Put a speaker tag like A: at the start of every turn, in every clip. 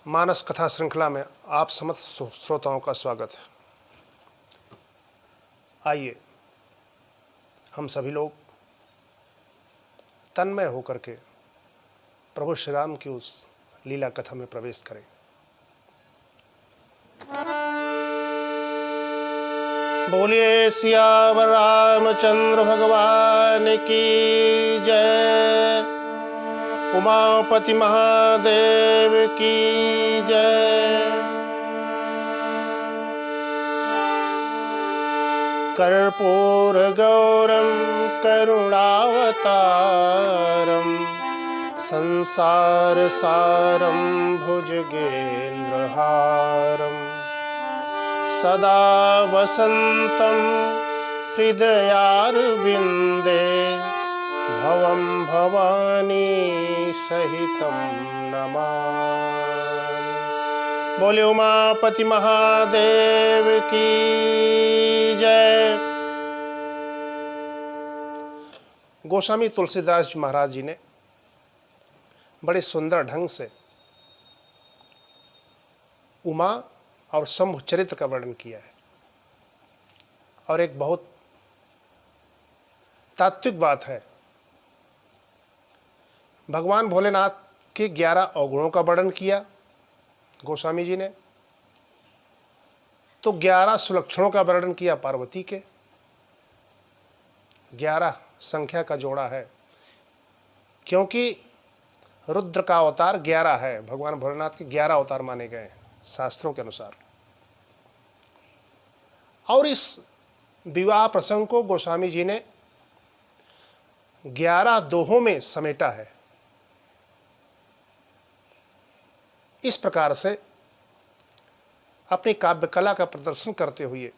A: मानस कथा श्रृंखला में आप समस्त श्रोताओं का स्वागत है। आइए हम सभी लोग तन्मय होकर के प्रभु श्री राम की उस लीला कथा में प्रवेश करें। बोलिए सियावर रामचंद्र भगवान की जय, उमापति महादेव की जय। कर्पूर गौरम करुणावतारम संसार सारम भुजगेन्द्रहारम सदा वसंतं हृदयारविंदे भवं भवानी सहितं नमामि। बोले उमापति महादेव की जय। गोस्वामी तुलसीदास जी महाराज जी ने बड़े सुंदर ढंग से उमा और शंभु चरित्र का वर्णन किया है और एक बहुत तात्विक बात है। भगवान भोलेनाथ के 11 अवगुणों का वर्णन किया गोस्वामी जी ने, तो 11 सुलक्षणों का वर्णन किया पार्वती के। 11 संख्या का जोड़ा है क्योंकि रुद्र का अवतार 11 है। भगवान भोलेनाथ के 11 अवतार माने गए हैं शास्त्रों के अनुसार। और इस विवाह प्रसंग को गोस्वामी जी ने 11 दोहों में समेटा है। इस प्रकार से अपनी काव्य कला का प्रदर्शन करते हुए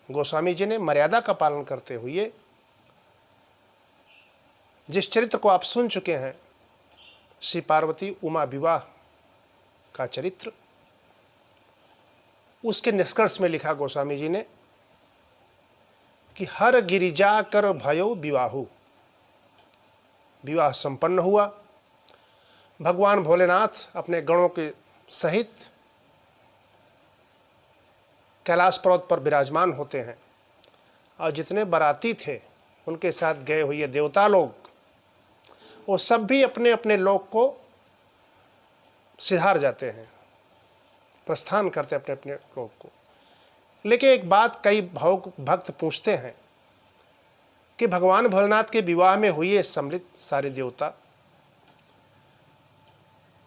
A: गोस्वामी जी ने मर्यादा का पालन करते हुए जिस चरित्र को आप सुन चुके हैं, श्री पार्वती उमा विवाह का चरित्र, उसके निष्कर्ष में लिखा गोस्वामी जी ने कि हर गिरिजा कर भयो विवाहु। विवाह संपन्न हुआ। भगवान भोलेनाथ अपने गणों के सहित कैलाश पर्वत पर विराजमान होते हैं और जितने बाराती थे उनके साथ गए हुए देवता लोग, वो सब भी अपने अपने लोक को सिधार जाते हैं, प्रस्थान करते अपने अपने लोक को। लेकिन एक बात कई भावुक भक्त पूछते हैं कि भगवान भोलेनाथ के विवाह में हुए सम्मिलित सारे देवता,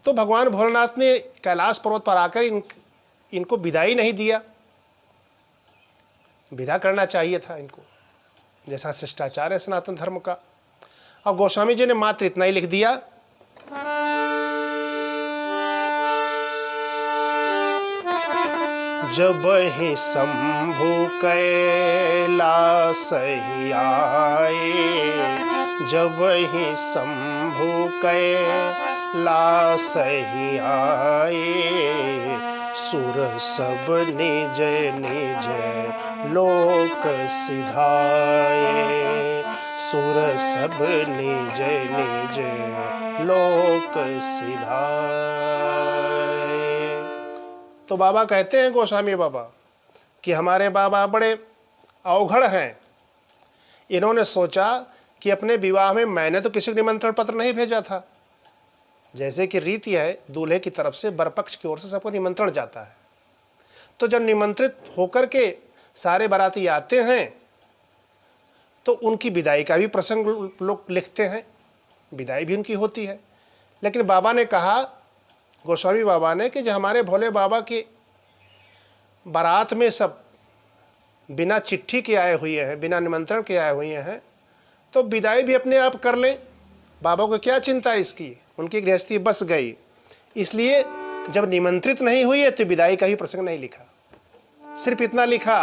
A: तो भगवान भोलेनाथ ने कैलाश पर्वत पर आकर इनको विदाई नहीं दिया। विदा करना चाहिए था इनको, जैसा शिष्टाचार है सनातन धर्म का। और गोस्वामी जी ने मात्र इतना ही लिख दिया, जब ही शंभु कैलास ही आए, जब ही शंभु कैलास ही आए, सुर सब निज निज लोक सिधाए, सुर सब निज निज लोक सिधाए। तो बाबा कहते हैं गोस्वामी बाबा कि हमारे बाबा बड़े अवघड़ हैं। इन्होंने सोचा कि अपने विवाह में मैंने तो किसी को निमंत्रण पत्र नहीं भेजा था। जैसे कि रीति है, दूल्हे की तरफ से बरपक्ष की ओर से सबको निमंत्रण जाता है, तो जब निमंत्रित होकर के सारे बाराती आते हैं तो उनकी विदाई का भी प्रसंग लोग लिखते हैं, विदाई भी उनकी होती है। लेकिन बाबा ने कहा, गोस्वामी बाबा ने, कि जो हमारे भोले बाबा की बारात में सब बिना चिट्ठी के आए हुए हैं, बिना निमंत्रण के आए हुए हैं, तो विदाई भी अपने आप कर लें। बाबा को क्या चिंता इसकी, उनकी गृहस्थी बस गई। इसलिए जब निमंत्रित नहीं हुई है तो विदाई का ही प्रसंग नहीं लिखा। सिर्फ इतना लिखा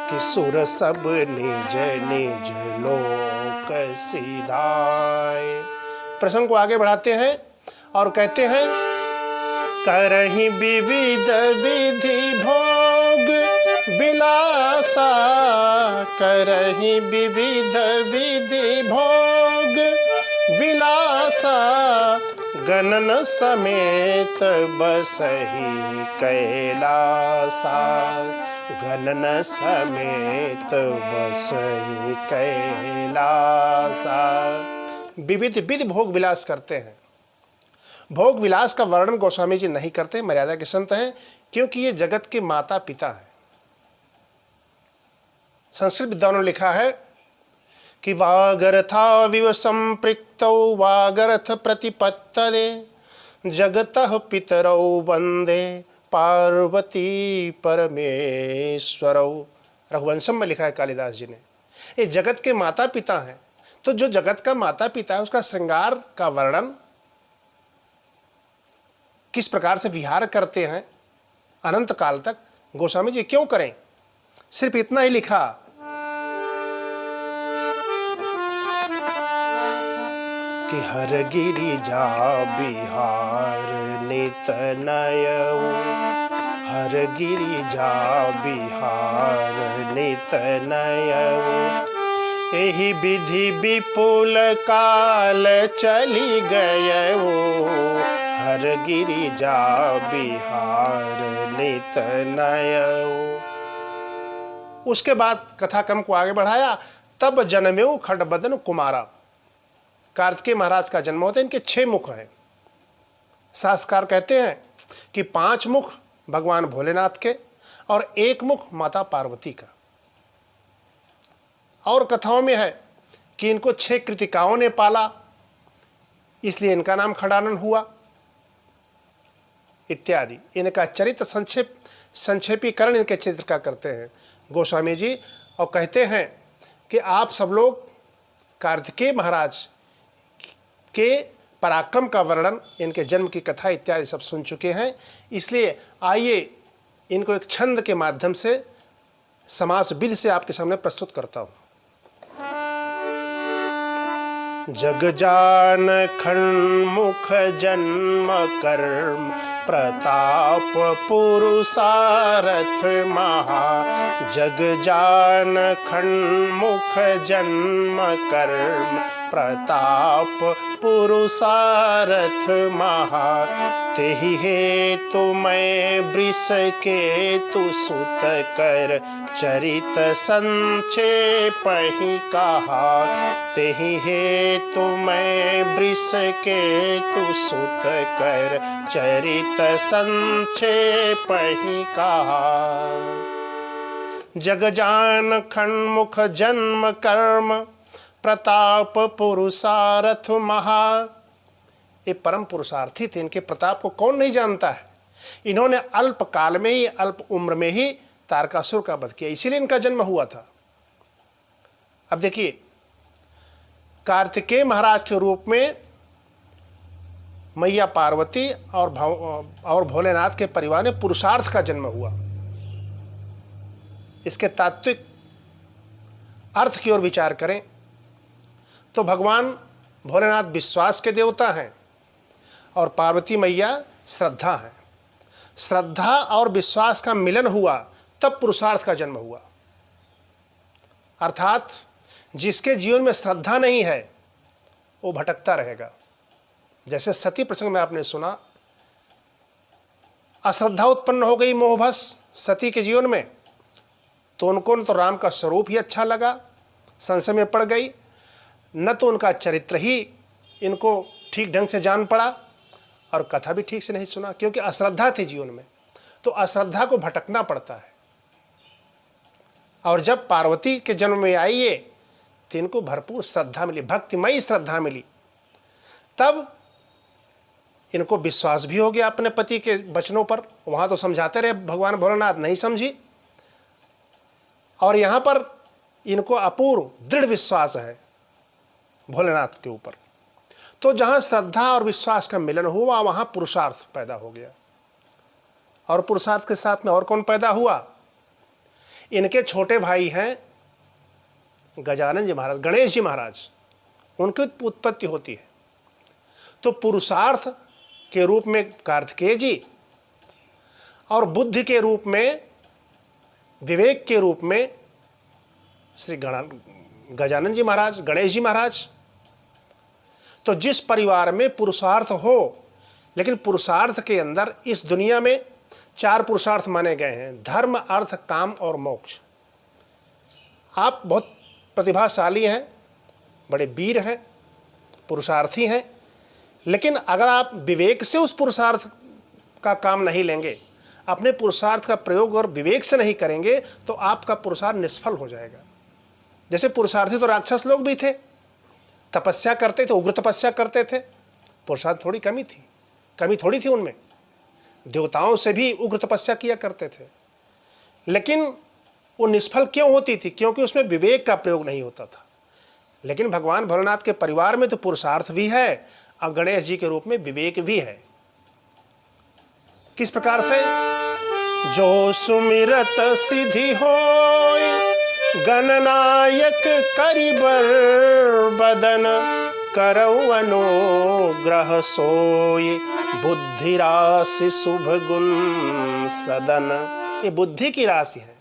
A: कि सुर सब निज निज लोक सिधाए। प्रसंग को आगे बढ़ाते हैं और कहते हैं, करहि विविध विधि भोग विलासा, करहि विविध विधि भोग विलासा, गणन समेत बसहि कैलासा, गणन समेत बसहि कैलासा। विविध विधि भोग विलास करते हैं। भोग विलास का वर्णन गोस्वामी जी नहीं करते, मर्यादा के संत हैं, क्योंकि ये जगत के माता पिता हैं। संस्कृत विद्वानों ने लिखा है कि वागर्थाविव संपृक्तौ वागर्थ प्रतिपत्तदे, जगतः पितरौ वंदे पार्वती परमेश्वरौ। रघुवंशम में लिखा है कालिदास जी ने। ये जगत के माता पिता हैं, तो जो जगत का माता पिता है उसका श्रृंगार का वर्णन किस प्रकार से विहार करते हैं अनंत काल तक, गोस्वामी जी क्यों करें। सिर्फ इतना ही लिखा कि हर गिरिजा बिहार नित नयऊ, हर गिरिजा बिहार नित नयऊ। एहि विधि विपुल काल चली गयऊ, हर गिरिजा बिहार नित नयऊ। उसके बाद कथाक्रम को आगे बढ़ाया। तब जन्मेऊ खड्गबदन कुमारा। कार्तिकेय महाराज का जन्म होता है। इनके 6 मुख हैं। शास्त्रकार कहते हैं कि 5 मुख भगवान भोलेनाथ के और 1 मुख माता पार्वती का। और कथाओं में है कि इनको 6 कृतिकाओं ने पाला, इसलिए इनका नाम खडानन हुआ इत्यादि। इनका चरित्र संक्षेपीकरण इनके चरित्र का करते हैं गोस्वामी जी, और कहते हैं कि आप सब लोग कार्तिकेय महाराज के पराक्रम का वर्णन, इनके जन्म की कथा इत्यादि सब सुन चुके हैं। इसलिए आइए इनको एक छंद के माध्यम से समास विधि से आपके सामने प्रस्तुत करता हूँ। जगजान खण्मुख जन्म कर्म प्रताप पुरुषारथ महा, जगजान खण्मुख जन्म कर्म प्रताप पुरुषारथ महा। तेहि हेतु मैं वृष के तु सुत कर चरित संक्षेप ही कहा, तेहि हेतु मैं वृष के तु सुत कर चरित संक्षेप ही कहा। जगजान खण्मुख जन्म कर्म प्रताप पुरुषारथ महा। ये परम पुरुषार्थी थे, इनके प्रताप को कौन नहीं जानता है। इन्होंने अल्प काल में ही, अल्प उम्र में ही तारकासुर का वध किया, इसीलिए इनका जन्म हुआ था। अब देखिए, कार्तिकेय महाराज के रूप में मैया पार्वती और भोलेनाथ के परिवार में पुरुषार्थ का जन्म हुआ। इसके तात्विक अर्थ की ओर विचार करें तो भगवान भोलेनाथ विश्वास के देवता हैं और पार्वती मैया श्रद्धा है। श्रद्धा और विश्वास का मिलन हुआ तब पुरुषार्थ का जन्म हुआ। अर्थात जिसके जीवन में श्रद्धा नहीं है वो भटकता रहेगा। जैसे सती प्रसंग में आपने सुना, अश्रद्धा उत्पन्न हो गई मोहभस सती के जीवन में, तो उनको न तो राम का स्वरूप ही अच्छा लगा, संशय में पड़ गई, न तो उनका चरित्र ही इनको ठीक ढंग से जान पड़ा और कथा भी ठीक से नहीं सुना, क्योंकि अश्रद्धा थी जीवन में। तो अश्रद्धा को भटकना पड़ता है। और जब पार्वती के जन्म में आई ये, तो इनको भरपूर श्रद्धा मिली, भक्तिमयी श्रद्धा मिली। तब इनको विश्वास भी हो गया अपने पति के वचनों पर। वहाँ तो समझाते रहे भगवान भोलेनाथ, नहीं समझी। और यहाँ पर इनको अपूर्व दृढ़ विश्वास है भोलेनाथ के ऊपर। तो जहाँ श्रद्धा और विश्वास का मिलन हुआ वहाँ पुरुषार्थ पैदा हो गया। और पुरुषार्थ के साथ में और कौन पैदा हुआ? इनके छोटे भाई हैं गजानन जी महाराज, गणेश जी महाराज, उनकी उत्पत्ति होती है। तो पुरुषार्थ के रूप में कार्तिकेय जी और बुद्धि के रूप में, विवेक के रूप में श्री गजानन जी महाराज, गणेश जी महाराज। तो जिस परिवार में पुरुषार्थ हो, लेकिन पुरुषार्थ के अंदर इस दुनिया में 4 पुरुषार्थ माने गए हैं, धर्म, अर्थ, काम और मोक्ष। आप बहुत प्रतिभाशाली हैं, बड़े वीर हैं, पुरुषार्थी हैं, लेकिन अगर आप विवेक से उस पुरुषार्थ का काम नहीं लेंगे, अपने पुरुषार्थ का प्रयोग और विवेक से नहीं करेंगे, तो आपका पुरुषार्थ निष्फल हो जाएगा। जैसे पुरुषार्थी तो राक्षस लोग भी थे, तपस्या करते थे, उग्र तपस्या करते थे, पुरुषार्थ थोड़ी कमी थोड़ी थी उनमें, देवताओं से भी उग्र तपस्या किया करते थे, लेकिन वो निष्फल क्यों होती थी? क्योंकि उसमें विवेक का प्रयोग नहीं होता था। लेकिन भगवान भोलेनाथ के परिवार में तो पुरुषार्थ भी है और गणेश जी के रूप में विवेक भी है। किस प्रकार से? जो सुमिरत सिद्धि होय, गणनायक करिबर बदन, करऊ अनुग्रह सोय, बुद्धि राशि शुभ गुण सदन। ये बुद्धि की राशि है,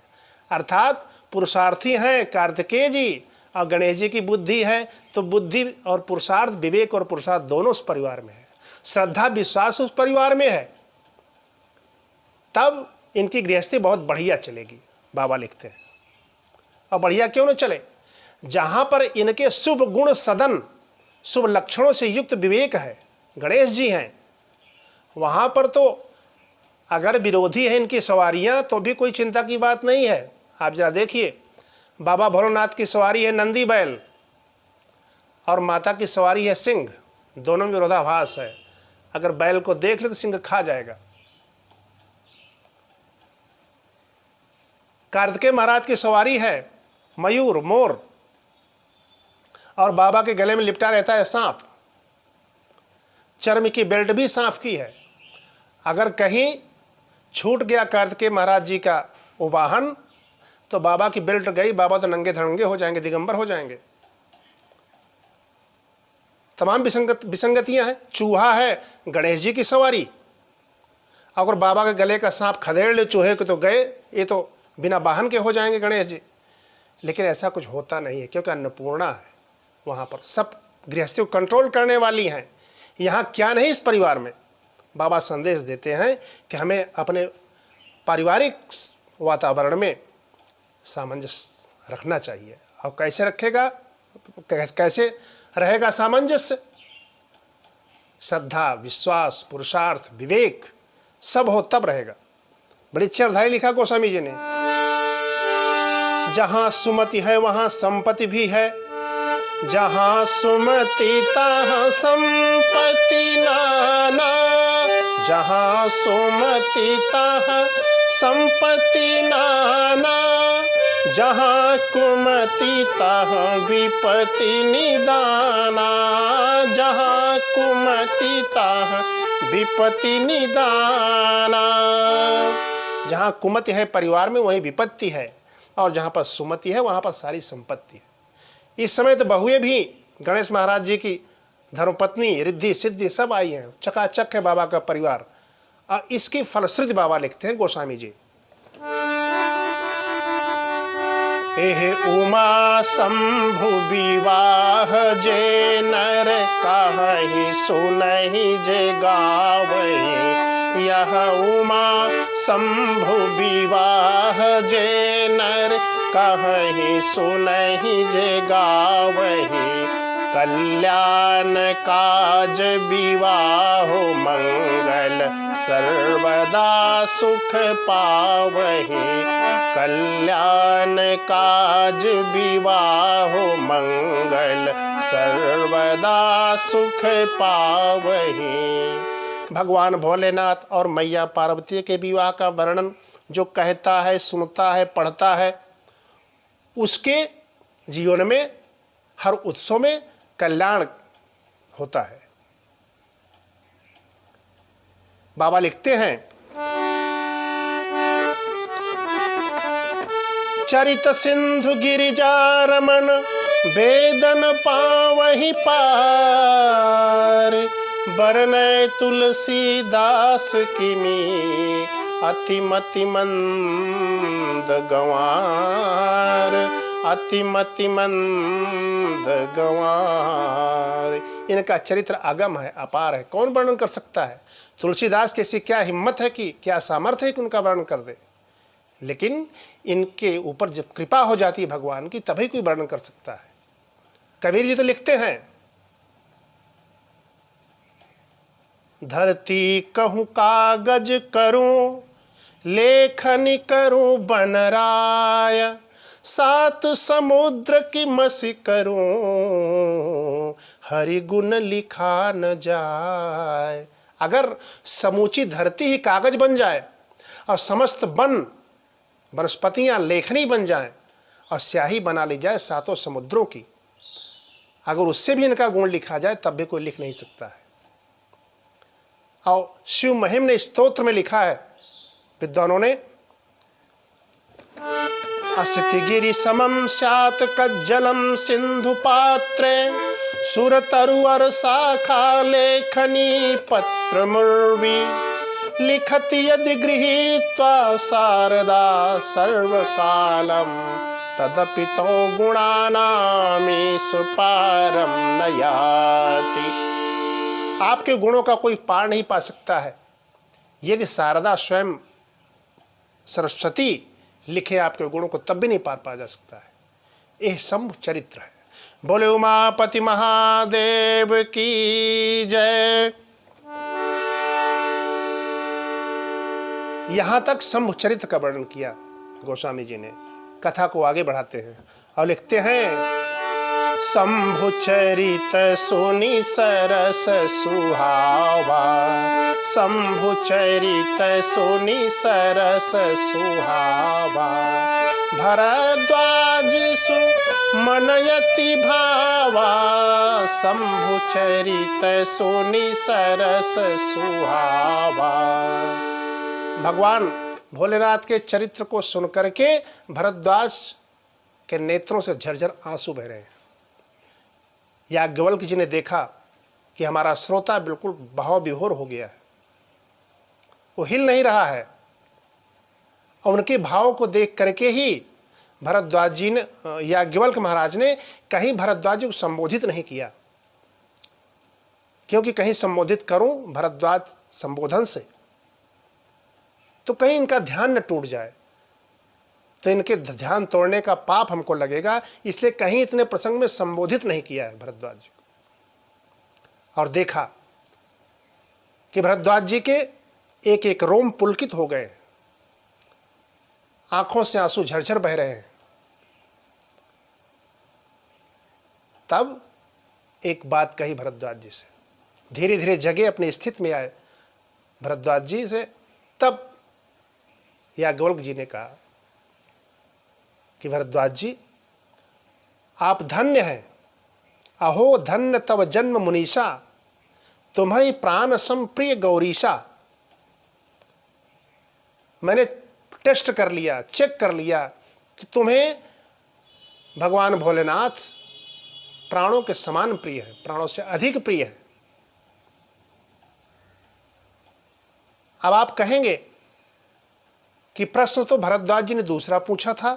A: अर्थात पुरुषार्थी हैं कार्तिकेय जी और गणेश जी की बुद्धि है, तो बुद्धि और पुरुषार्थ, विवेक और पुरुषार्थ दोनों उस परिवार में है, श्रद्धा विश्वास उस परिवार में है, तब इनकी गृहस्थी बहुत बढ़िया चलेगी, बाबा लिखते हैं। और बढ़िया क्यों न चले? जहाँ पर इनके शुभ गुण सदन, शुभ लक्षणों से युक्त विवेक है, गणेश जी हैं, वहाँ पर तो अगर विरोधी है इनकी सवारियाँ तो भी कोई चिंता की बात नहीं है। आप जरा देखिए, बाबा भोलेनाथ की सवारी है नंदी बैल और माता की सवारी है सिंह, दोनों में विरोधाभास है। अगर बैल को देख ले तो सिंह खा जाएगा। कार्तिकेय महाराज की सवारी है मयूर, मोर, और बाबा के गले में लिपटा रहता है सांप, चर्म की बेल्ट भी सांप की है। अगर कहीं छूट गया कार्तिकेय महाराज जी का वो वाहन तो बाबा की बेल्ट गई, बाबा तो नंगे धड़ंगे हो जाएंगे, दिगंबर हो जाएंगे। तमाम विसंगतियां हैं। चूहा है गणेश जी की सवारी, अगर बाबा के गले का सांप खदेड़ ले चूहे को तो गए, ये तो बिना वाहन के हो जाएंगे गणेश जी। लेकिन ऐसा कुछ होता नहीं है, क्योंकि अन्नपूर्णा है वहाँ पर, सब गृहस्थी को कंट्रोल करने वाली हैं। यहाँ क्या नहीं, इस परिवार में बाबा संदेश देते हैं कि हमें अपने पारिवारिक वातावरण में सामंजस्य रखना चाहिए। और कैसे रखेगा, कैसे रहेगा सामंजस्य? श्रद्धा, विश्वास, पुरुषार्थ, विवेक सब हो तब रहेगा। बड़ी चरधारी लिखा गोस्वामी जी ने, जहाँ सुमति है वहाँ संपत्ति भी है, जहाँ सुमति तहाँ संपत्ति नाना, जहाँ सुमति तहाँ संपत्ति नाना, जहाँ कुमति तहाँ विपत्ति निदाना, जहाँ कुमति तहाँ विपत्ति निदाना। जहाँ कुमति है परिवार में वहीं विपत्ति है, और जहाँ पर सुमति है वहाँ पर सारी संपत्ति है। इस समय तो बहुएं भी गणेश महाराज जी की धर्मपत्नी, रिद्धि सिद्धि सब आई हैं, चकाचक है बाबा का परिवार। और इसकी फलश्रुति बाबा लिखते हैं गोस्वामी जी, एहे उमा शंभु विवाह जे नर कहहि सुनहि जे गावहि, यह उमा शंभु विवाह जे नर कहहि सुनहि जे गावहि, कल्याण काज विवाह मंगल सर्वदा सुख पावहि, कल्याण काज विवाह मंगल सर्वदा सुख पावहि। भगवान भोलेनाथ और मैया पार्वती के विवाह का वर्णन जो कहता है, सुनता है, पढ़ता है, उसके जीवन में हर उत्सव में कल्याण होता है। बाबा लिखते हैं, चरित सिंधु गिरिजा रमन वेदन पावहि पार, बरनय तुलसीदास किमी अतिमति मंद गंवार, अतिमति मंद गंवार। इनका चरित्र अगम है, अपार है, कौन वर्णन कर सकता है। तुलसीदास की ऐसी क्या हिम्मत है कि क्या सामर्थ्य है कि उनका वर्णन कर दे। लेकिन इनके ऊपर जब कृपा हो जाती है भगवान की, तभी कोई वर्णन कर सकता है। कबीर जी तो लिखते हैं, धरती कहूँ कागज करूं, लेखनी करूं बनराय, सात समुद्र की मसी करूं, हरि गुण लिखा न जाए। अगर समूची धरती ही कागज बन जाए और समस्त वन वनस्पतियां लेखनी बन जाएं और स्याही बना ली जाए सातों समुद्रों की, अगर उससे भी इनका गुण लिखा जाए तब भी कोई लिख नहीं सकता है। और शिव महिम ने स्तोत्र में लिखा है विद्वानों ने, अस्ति गिरि समम स्यात् कज्जलम सिंधु पात्रे, सुर तरुअर शाखा लेखनी पत्र मुर्वी, लिखति यदि गृहीत्वा शारदा सर्वकालम, तदपि तो गुणानामीशु पारम न याति। आपके गुणों का कोई पार नहीं पा सकता है। यदि शारदा स्वयं सरस्वती लिखे आपके गुणों को, तब भी नहीं पार पा जा सकता है। यह शंभु चरित्र है। बोले उमापति महादेव की जय। यहां तक शंभु चरित्र का वर्णन किया गोस्वामी जी ने। कथा को आगे बढ़ाते हैं और लिखते हैं, शंभु चरित सुनि सरस सुहावा, शंभु चरित सुनि सरस सुहावा, भरद्वाज सुमनयति भावा, शंभु चरित सुनि सरस सुहावा। भगवान भोलेनाथ के चरित्र को सुनकर के भरद्वाज के नेत्रों से झरझर आंसू बह रहे हैं। याज्ञवल्क्य जी ने देखा कि हमारा श्रोता बिल्कुल भाव विभोर हो गया है, वो हिल नहीं रहा है। और उनके भाव को देख करके ही भरद्वाज जी ने, याज्ञवल्क्य महाराज ने कहीं भरद्वाज जी को संबोधित नहीं किया, क्योंकि कहीं संबोधित करूं भरद्वाज संबोधन से तो कहीं इनका ध्यान न टूट जाए, तो इनके ध्यान तोड़ने का पाप हमको लगेगा। इसलिए कहीं इतने प्रसंग में संबोधित नहीं किया है भरद्वाज जी को। और देखा कि भरद्वाज जी के एक एक रोम पुलकित हो गए, आंखों से आंसू झरझर बह रहे हैं। तब एक बात कही भरद्वाज जी से, धीरे धीरे जगे अपनी स्थिति में आए भरद्वाज जी से। तब याज्ञवल्क्य जी ने कहा कि भरद्वाज जी, आप धन्य हैं, अहो धन्य तव जन्म मुनीषा, तुम्हें प्राण संप्रिय गौरीशा। मैंने टेस्ट कर लिया, चेक कर लिया कि तुम्हें भगवान भोलेनाथ प्राणों के समान प्रिय है, प्राणों से अधिक प्रिय है। अब आप कहेंगे कि प्रश्न तो भरद्वाज जी ने दूसरा पूछा था।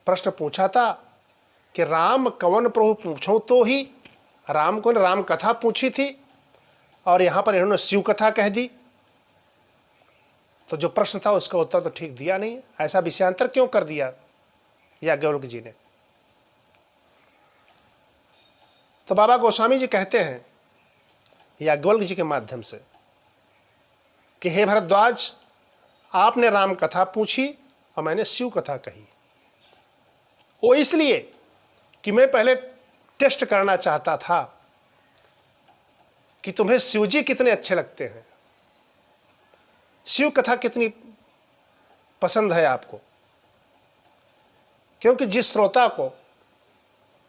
A: प्रश्न पूछा था कि राम कवन प्रभु पूछो, तो ही राम को राम कथा पूछी थी और यहां पर इन्होंने शिव कथा कह दी। तो जो प्रश्न था उसका उत्तर तो ठीक दिया नहीं, ऐसा विषयांतर क्यों कर दिया याज्ञवल्क्य जी ने। तो बाबा गोस्वामी जी कहते हैं याज्ञवल्क्य जी के माध्यम से कि हे भरद्वाज, आपने राम कथा पूछी और मैंने शिव कथा कही। वो इसलिए कि मैं पहले टेस्ट करना चाहता था कि तुम्हें शिवजी कितने अच्छे लगते हैं, शिव कथा कितनी पसंद है आपको। क्योंकि जिस श्रोता को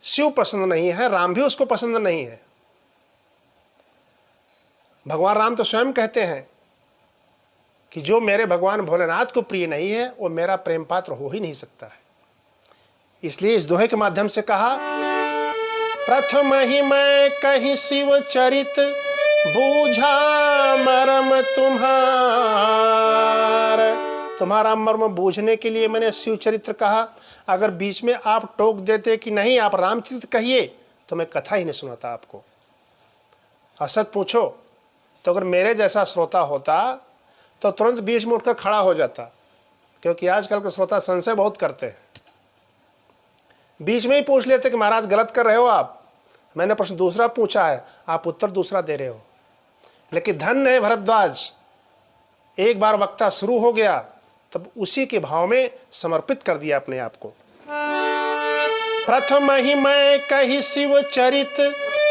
A: शिव पसंद नहीं है, राम भी उसको पसंद नहीं है। भगवान राम तो स्वयं कहते हैं कि जो मेरे भगवान भोलेनाथ को प्रिय नहीं है वो मेरा प्रेम पात्र हो ही नहीं सकता है। इसलिए इस दोहे के माध्यम से कहा, प्रथम ही मैं कहीं शिव चरित, बूझा मरम तुम्हार, तुम्हारा मर्म बूझने के लिए मैंने शिव चरित्र कहा। अगर बीच में आप टोक देते कि नहीं आप रामचरित्र कहिए तो मैं कथा ही नहीं सुनाता आपको। असत पूछो तो अगर मेरे जैसा श्रोता होता तो तुरंत बीच में उठकर खड़ा हो जाता, क्योंकि आजकल के श्रोता संशय बहुत करते हैं। बीच में ही पूछ लेते कि महाराज गलत कर रहे हो आप, मैंने प्रश्न दूसरा पूछा है, आप उत्तर दूसरा दे रहे हो। लेकिन धन्य है भरद्वाज, एक बार वक्ता शुरू हो गया तब उसी के भाव में समर्पित कर दिया अपने आप को। प्रथम ही मैं कही शिव चरित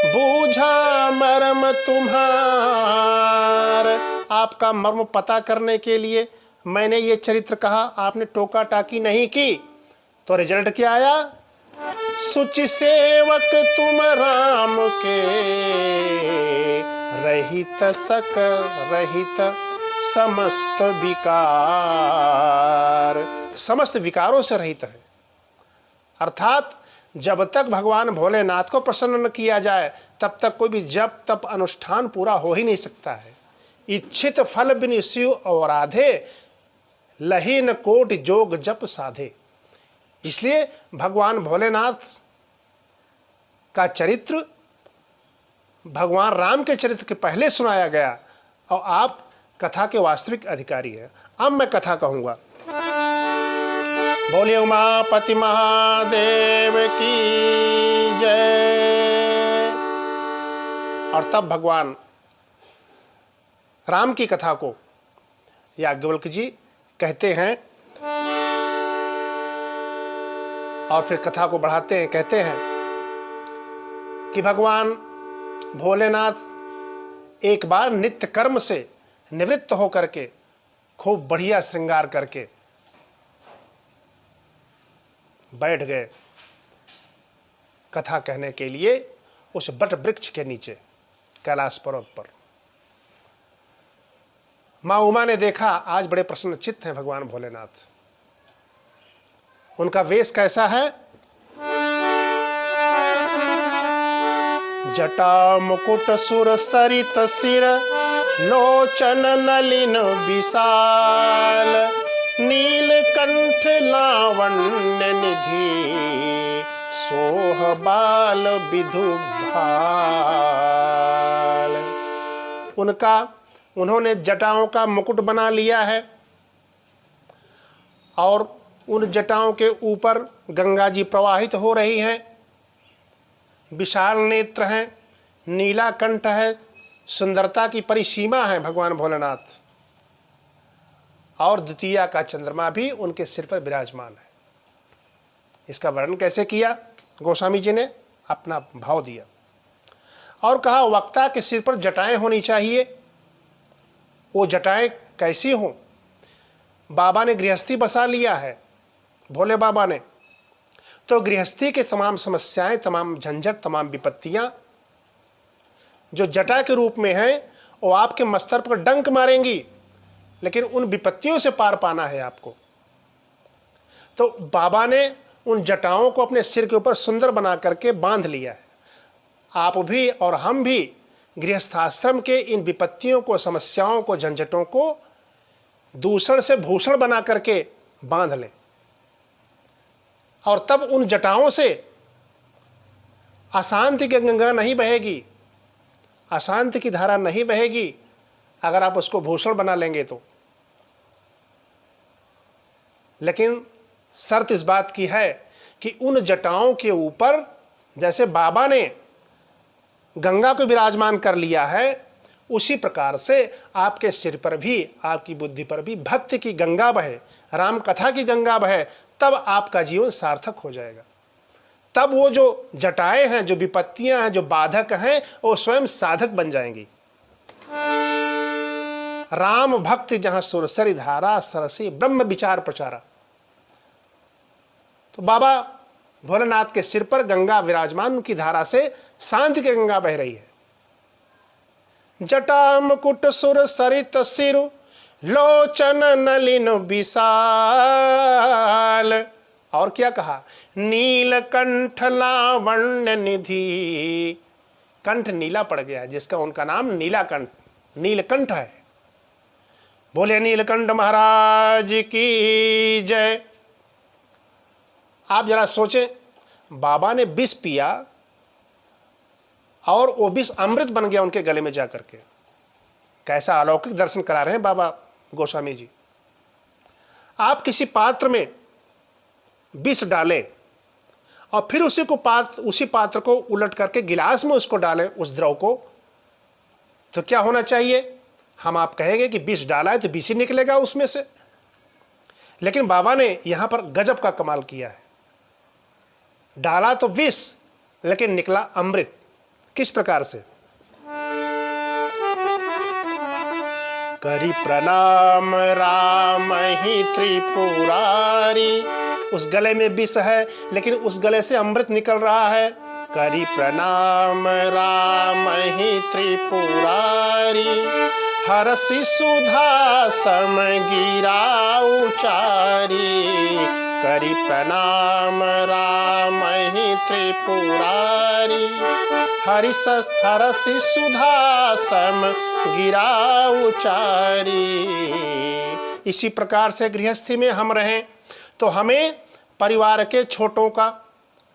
A: बूझा मर्म तुम्हार। आपका मर्म पता करने के लिए मैंने ये चरित्र कहा, आपने टोका टाकी नहीं की, तो रिजल्ट क्या आया? सुचि सेवक तुम राम के, रहित सक रहित समस्त विकार। समस्त विकारों से रहित है। अर्थात जब तक भगवान भोलेनाथ को प्रसन्न न किया जाए तब तक कोई भी जप तप अनुष्ठान पूरा हो ही नहीं सकता है। इच्छित फल बिन शिव औराधे, लहीन कोट जोग जप साधे। इसलिए भगवान भोलेनाथ का चरित्र भगवान राम के चरित्र के पहले सुनाया गया और आप कथा के वास्तविक अधिकारी हैं। अब मैं कथा कहूंगा। बोलिए उमापति महादेव की जय। और तब भगवान राम की कथा को याज्ञवल्क्य जी कहते हैं और फिर कथा को बढ़ाते हैं। कहते हैं कि भगवान भोलेनाथ एक बार नित्य कर्म से निवृत्त होकर के खूब बढ़िया श्रृंगार करके बैठ गए कथा कहने के लिए उस बट वृक्ष के नीचे कैलाश पर्वत पर। मां उमा ने देखा आज बड़े प्रसन्नचित्त हैं भगवान भोलेनाथ। उनका वेश कैसा है? जटा मुकुट सुर सरित सिर, लोचन नलिन विशाल, नीलकंठ लावण्य निधि, सोह बाल विधु भाल। उन्होंने जटाओं का मुकुट बना लिया है और उन जटाओं के ऊपर गंगा जी प्रवाहित हो रही हैं। विशाल नेत्र हैं, नीला कंठ है, सुंदरता की परिसीमा है भगवान भोलेनाथ। और द्वितीया का चंद्रमा भी उनके सिर पर विराजमान है। इसका वर्णन कैसे किया? गोस्वामी जी ने अपना भाव दिया और कहा वक्ता के सिर पर जटाएं होनी चाहिए। वो जटाएं कैसी हों? बाबा ने गृहस्थी बसा लिया है, भोले बाबा ने, तो गृहस्थी के तमाम समस्याएं, तमाम झंझट, तमाम विपत्तियां जो जटा के रूप में हैं वो आपके मस्तक पर डंक मारेंगी, लेकिन उन विपत्तियों से पार पाना है आपको। तो बाबा ने उन जटाओं को अपने सिर के ऊपर सुंदर बना करके बांध लिया है। आप भी और हम भी गृहस्थाश्रम के इन विपत्तियों को, समस्याओं को, झंझटों को दूषण से भूषण बना करके बांध लें और तब उन जटाओं से अशांति की गंगा नहीं बहेगी, अशांति की धारा नहीं बहेगी अगर आप उसको भूषण बना लेंगे तो। लेकिन शर्त इस बात की है कि उन जटाओं के ऊपर जैसे बाबा ने गंगा को विराजमान कर लिया है, उसी प्रकार से आपके सिर पर भी, आपकी बुद्धि पर भी भक्ति की गंगा बहे, राम कथा की गंगा बहे, तब आपका जीवन सार्थक हो जाएगा। तब वो जो जटाएं हैं, जो विपत्तियां हैं, जो बाधक हैं, वो स्वयं साधक बन जाएंगी। राम भक्ति जहां सुरसरी धारा, सरसी ब्रह्म विचार प्रचारा। तो बाबा भोलेनाथ के सिर पर गंगा विराजमान, उनकी धारा से शांति की गंगा बह रही है। जटा मुकुट सुर सरित सिरु, लोचन नलिन विशाल। और क्या कहा? नीलकंठ लावण्य निधि। कंठ नीला पड़ गया जिसका उनका नाम नीलाकंठ, नीलकंठ है। बोले नीलकंठ महाराज की जय। आप जरा सोचें, बाबा ने विष पिया और वो विष अमृत बन गया उनके गले में जाकर के। कैसा अलौकिक दर्शन करा रहे हैं बाबा गोस्वामी जी। आप किसी पात्र में विष डालें और फिर उसी पात्र को उलट करके गिलास में उसको डालें, उस द्रव को, तो क्या होना चाहिए? हम आप कहेंगे कि विष डाला है तो विष ही निकलेगा उसमें से। लेकिन बाबा ने यहां पर गजब का कमाल किया है। डाला तो विष लेकिन निकला अमृत। किस प्रकार से? करी प्रणाम राम ही त्रिपुरारी। उस गले में विष है लेकिन उस गले से अमृत निकल रहा है। करी प्रणाम राम ही त्रिपुरारी, हरसि सुधा सम गिरा उचारी। करी प्रणाम राम ही त्रिपुरारी, हरसि सुधा सम गिरा उचारी। इसी प्रकार से गृहस्थी में हम रहें तो हमें परिवार के छोटों का,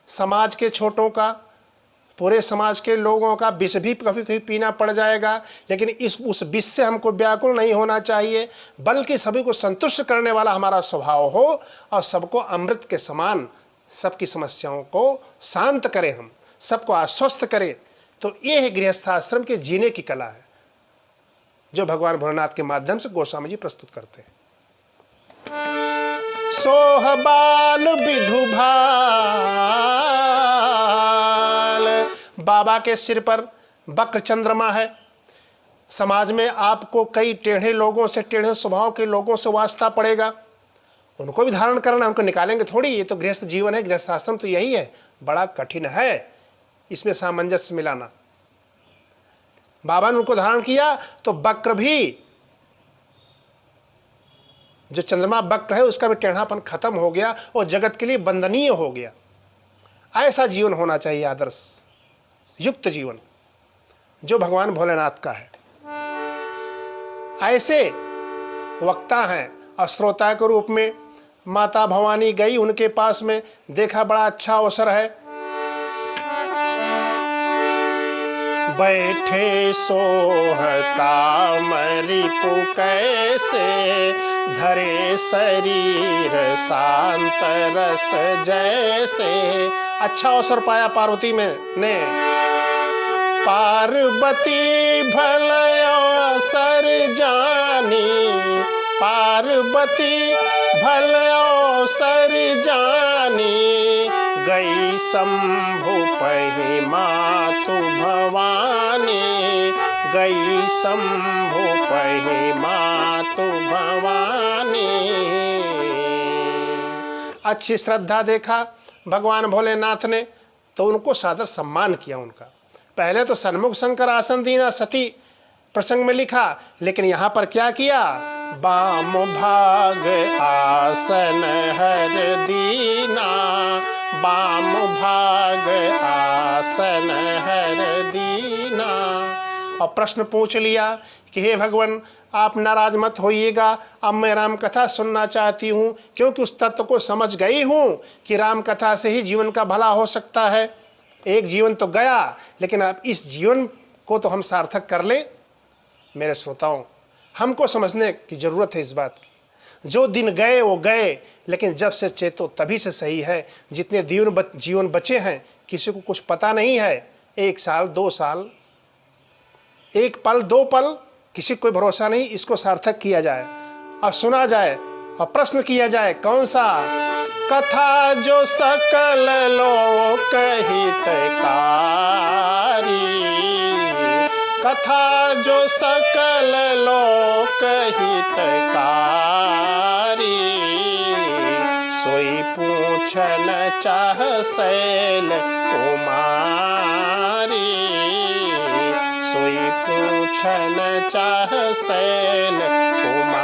A: समाज के छोटों का, पूरे समाज के लोगों का विष भी कभी कभी पीना पड़ जाएगा, लेकिन उस विष से हमको व्याकुल नहीं होना चाहिए, बल्कि सभी को संतुष्ट करने वाला हमारा स्वभाव हो और सबको अमृत के समान सबकी समस्याओं को शांत करें, हम सबको आश्वस्त करें। तो ये है गृहस्थाश्रम के जीने की कला है, जो भगवान भोलेनाथ के माध्यम से गोस्वामी जी प्रस्तुत करते हैं। सोह बाल विधु भाल, बाबा के सिर पर वक्र चंद्रमा है। समाज में आपको कई टेढ़े लोगों से, टेढ़े स्वभाव के लोगों से वास्ता पड़ेगा, उनको भी धारण करना, उनको निकालेंगे थोड़ी। ये तो गृहस्थ जीवन है, गृहस्थाश्रम तो यही है। बड़ा कठिन है इसमें सामंजस्य मिलाना। बाबा ने उनको धारण किया तो वक्र भी, जो चंद्रमा वक्र है उसका भी टेढ़ापन खत्म हो गया और जगत के लिए वंदनीय हो गया। ऐसा जीवन होना चाहिए, आदर्श युक्त जीवन, जो भगवान भोलेनाथ का है। ऐसे वक्ता हैं और श्रोता के रूप में माता भवानी गई उनके पास में, देखा बड़ा अच्छा अवसर है। बैठे सोहता मरिपु कैसे, धरे शरीर शांत रस जैसे। अच्छा अवसर पाया पार्वती में ने। पार्वती भलयो सर जानी, पार्वती भलयो सर जानी। गई शंभु पहि मातु भवानी, गई शंभु पहि मातु भवानी। अच्छी श्रद्धा देखा भगवान भोलेनाथ ने तो उनको सादर सम्मान किया उनका। पहले तो सन्मुख शंकर आसन दीना सती प्रसंग में लिखा, लेकिन यहाँ पर क्या किया? बाम भाग आसन हर दीना, बाम भाग आसन हर दीना। और प्रश्न पूछ लिया कि हे भगवान, आप नाराज मत होइएगा, अब मैं राम कथा सुनना चाहती हूँ, क्योंकि उस तत्व को समझ गई हूँ कि राम कथा से ही जीवन का भला हो सकता है। एक जीवन तो गया, लेकिन अब इस जीवन को तो हम सार्थक कर लें। मेरे श्रोताओं, हमको समझने की ज़रूरत है इस बात की। जो दिन गए वो गए, लेकिन जब से चेतो तभी से सही है। जितने जीवन बचे हैं किसी को कुछ पता नहीं है। 1 साल 2 साल, 1 पल 2 पल, किसी को कोई भरोसा नहीं। इसको सार्थक किया जाए और सुना जाए और प्रश्न किया जाए। कौन सा? कथा जो सकल लोक हितकारी, कथा जो सकल लोक हितकारी। सोई पूछन चाह शैल कुमारी, सोई पूछन चाह शैल कुमारी।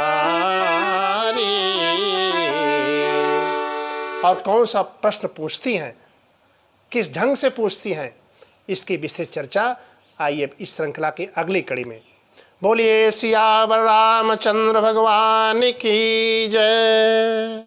A: और कौन सा प्रश्न पूछती हैं, किस ढंग से पूछती हैं, इसकी विस्तृत चर्चा आइए इस श्रृंखला की अगली कड़ी में बोलिए सियावर रामचंद्र भगवान की जय।